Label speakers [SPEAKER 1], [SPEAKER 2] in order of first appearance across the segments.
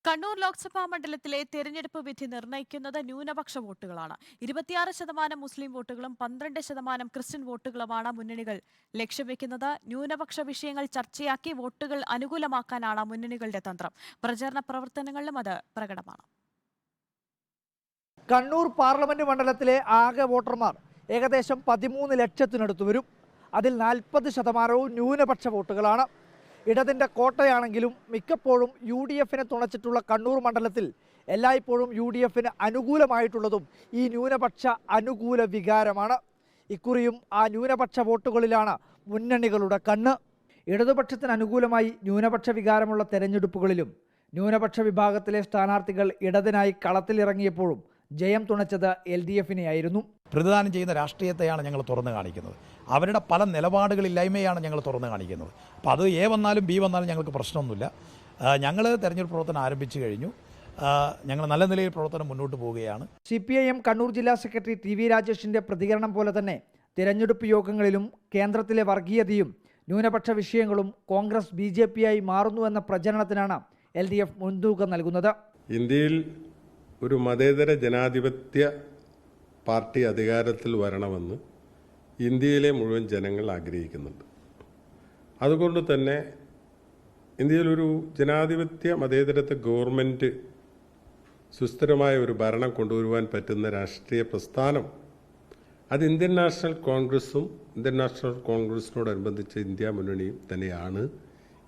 [SPEAKER 1] കണ്ണൂർ ലോക്സഭാ മണ്ഡലത്തിലെ തെരഞ്ഞെടുപ്പ് വിധി നിർണ്ണയിക്കുന്നത് ന്യൂനപക്ഷ വോട്ടുകളാണ്. 26% മുസ്ലിം വോട്ടുകളും 12% ക്രിസ്ത്യൻ വോട്ടുകളുമാണ് മുന്നണികൾ ലക്ഷ്യം വെക്കുന്നത്. ന്യൂനപക്ഷ വിഷയങ്ങൾ ചർച്ചയാക്കി വോട്ടുകൾ അനുകൂലമാക്കാനാണ് മുന്നണികളുടെ തന്ത്രം. പ്രചാരണ പ്രവർത്തനങ്ങളിലും അത് പ്രകടമാണ്.
[SPEAKER 2] കണ്ണൂർ പാർലമെന്റ് മണ്ഡലത്തിലെ ആകെ വോട്ടർമാർ ഏകദേശം 13 ലക്ഷത്തിനടുത്ത് വരും. അതിൽ 40% ന്യൂനപക്ഷ വോട്ടുകളാണ്. ഇടതിൻ്റെ കോട്ടയാണെങ്കിലും മിക്കപ്പോഴും UDFിനെ തുണച്ചിട്ടുള്ള കണ്ണൂർ മണ്ഡലത്തിൽ എല്ലായ്പ്പോഴും UDFിന് അനുകൂലമായിട്ടുള്ളതും ഈ ന്യൂനപക്ഷ അനുകൂല വികാരമാണ്. ഇക്കുറിയും ആ ന്യൂനപക്ഷ വോട്ടുകളിലാണ് മുന്നണികളുടെ കണ്ണ്. ഇടതുപക്ഷത്തിന് അനുകൂലമായി ന്യൂനപക്ഷ വികാരമുള്ള തെരഞ്ഞെടുപ്പുകളിലും ന്യൂനപക്ഷ വിഭാഗത്തിലെ സ്ഥാനാർത്ഥികൾ ഇടതിനായി കളത്തിലിറങ്ങിയപ്പോഴും ജയം തുണച്ചത് LDFിനെയായിരുന്നു.
[SPEAKER 3] പ്രതിദാനം ചെയ്യുന്ന രാഷ്ട്രീയത്തെയാണ് ഞങ്ങൾ തുറന്നു കാണിക്കുന്നത്. അവരുടെ പല നിലപാടുകളില്ലായ്മയാണ് ഞങ്ങൾ തുറന്നു കാണിക്കുന്നത്. അപ്പോൾ അത് A വന്നാലും B വന്നാലും ഞങ്ങൾക്ക് പ്രശ്നമൊന്നുമില്ല. ഞങ്ങൾ തെരഞ്ഞെടുപ്പ് പ്രവർത്തനം ആരംഭിച്ചു കഴിഞ്ഞു. ഞങ്ങൾ നല്ല നിലയിൽ പ്രവർത്തനം മുന്നോട്ട് പോവുകയാണ്.
[SPEAKER 2] CPIM കണ്ണൂർ ജില്ലാ സെക്രട്ടറി TV രാജേഷിൻ്റെ പ്രതികരണം പോലെ തന്നെ തിരഞ്ഞെടുപ്പ് യോഗങ്ങളിലും കേന്ദ്രത്തിലെ വർഗീയതയും ന്യൂനപക്ഷ വിഷയങ്ങളും കോൺഗ്രസ് BJPയായി മാറുന്നുവെന്ന പ്രചരണത്തിനാണ് LDF മുൻതൂക്കം നൽകുന്നത്.
[SPEAKER 4] ഇന്ത്യയിൽ ഒരു മതേതര ജനാധിപത്യ പാർട്ടി അധികാരത്തിൽ വരണമെന്ന് ഇന്ത്യയിലെ മുഴുവൻ ജനങ്ങൾ ആഗ്രഹിക്കുന്നുണ്ട്. അതുകൊണ്ട് തന്നെ ഇന്ത്യയിലൊരു ജനാധിപത്യ മതേതരത്വ ഗവൺമെൻറ് സുസ്ഥിരമായ ഒരു ഭരണം കൊണ്ടുവരുവാൻ പറ്റുന്ന രാഷ്ട്രീയ പ്രസ്ഥാനം അത് ഇന്ത്യൻ നാഷണൽ കോൺഗ്രസും ഇന്ത്യൻ നാഷണൽ കോൺഗ്രസിനോടനുബന്ധിച്ച ഇന്ത്യ മുന്നണിയും തന്നെയാണ്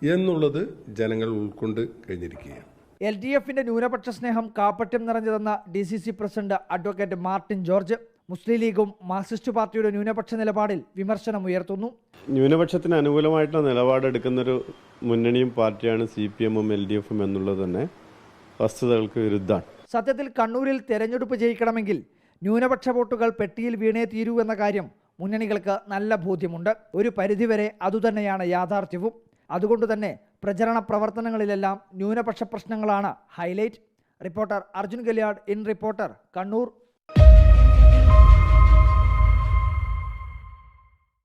[SPEAKER 4] എന്നുള്ളത് ജനങ്ങൾ ഉൾക്കൊണ്ട് കഴിഞ്ഞിരിക്കുകയാണ്.
[SPEAKER 2] LDFിന്റെ ന്യൂനപക്ഷ സ്നേഹം കാപ്പട്യം നിറഞ്ഞതെന്ന DCC president advocate Martin George. മുസ്ലിം ലീഗും മാർക്സിസ്റ്റ് പാർട്ടിയുടെ ന്യൂനപക്ഷ നിലപാടിൽ വിമർശനമുയർത്തുന്നു.
[SPEAKER 5] ന്യൂനപക്ഷത്തിന് അനുകൂലമായിട്ടുള്ള നിലപാടെടുക്കുന്നൊരു മുന്നണിയും പാർട്ടിയാണ് CPM-ഉം LDFും എന്നുള്ളത് തന്നെ വസ്തുതകൾക്ക് വിരുദ്ധമാണ്.
[SPEAKER 2] സത്യത്തിൽ കണ്ണൂരിൽ തെരഞ്ഞെടുപ്പ് ജയിക്കണമെങ്കിൽ ന്യൂനപക്ഷ വോട്ടുകൾ പെട്ടിയിൽ വീണേ തീരൂ എന്ന കാര്യം മുന്നണികൾക്ക് നല്ല ബോധ്യമുണ്ട്. ഒരു പരിധിവരെ അതുതന്നെയാണ് യാഥാർത്ഥ്യവും. അതുകൊണ്ട് തന്നെ പ്രചരണ പ്രവർത്തനങ്ങളിലെല്ലാം ന്യൂനപക്ഷ പ്രശ്നങ്ങളാണ് ഹൈലൈറ്റ്. റിപ്പോർട്ടർ അർജുൻ ഗലിയാഡ്, ഇൻ റിപ്പോർട്ടർ, കണ്ണൂർ.